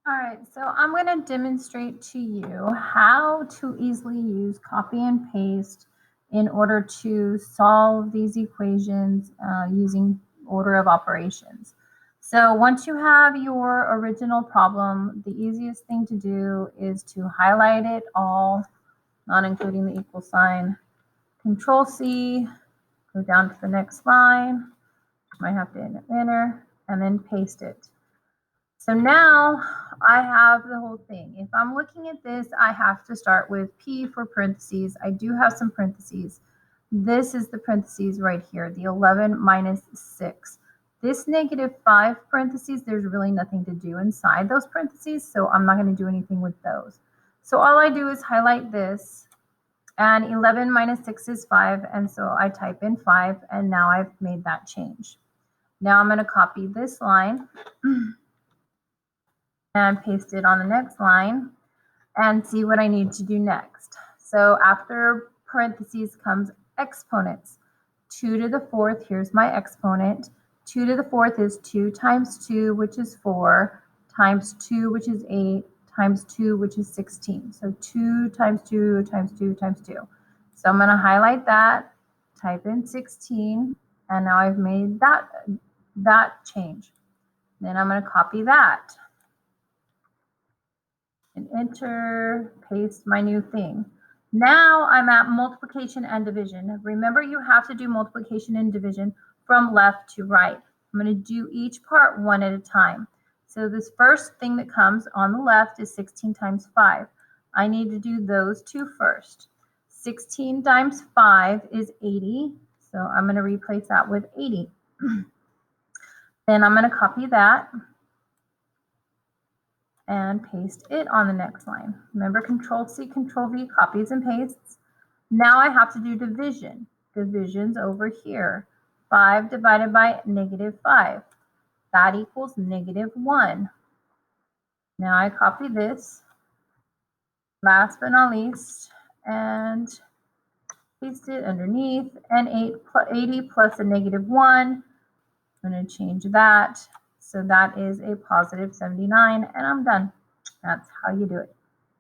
All right, so I'm going to demonstrate to you how to easily use copy and paste in order to solve these equations using order of operations. So once you have your original problem, the easiest thing to do is to highlight it all, not including the equal sign, Control C, go down to the next line, might have to enter, and then paste it. So now I have the whole thing. If I'm looking at this, I have to start with P for parentheses. I do have some parentheses. This is the parentheses right here, the 11 minus 6. This -5 parentheses, there's really nothing to do inside those parentheses, so I'm not going to do anything with those. So all I do is highlight this, and 11 minus 6 is 5, and so I type in 5, and now I've made that change. Now I'm going to copy this line and paste it on the next line and see what I need to do next. So after parentheses comes exponents. 2 to the 4th, here's my exponent. 2 to the 4th is 2 times 2, which is 4, times 2, which is 8, times 2, which is 16. So 2 times 2 times 2 times 2. So I'm going to highlight that, type in 16, and now I've made that change. Then I'm going to copy that and enter, paste my new thing. Now I'm at multiplication and division. Remember, you have to do multiplication and division from left to right. I'm going to do each part one at a time. So this first thing that comes on the left is 16 times 5. I need to do those two first. 16 times 5 is 80. So I'm going to replace that with 80. Then I'm going to copy that and paste it on the next line. Remember, Control C, Control V, copies and pastes. Now I have to do division. Division's over here. 5 divided by -5. That equals -1. Now I copy this, last but not least, and paste it underneath, and 80 plus a -1. I'm going to change that. So that is a +79, and I'm done. That's how you do it.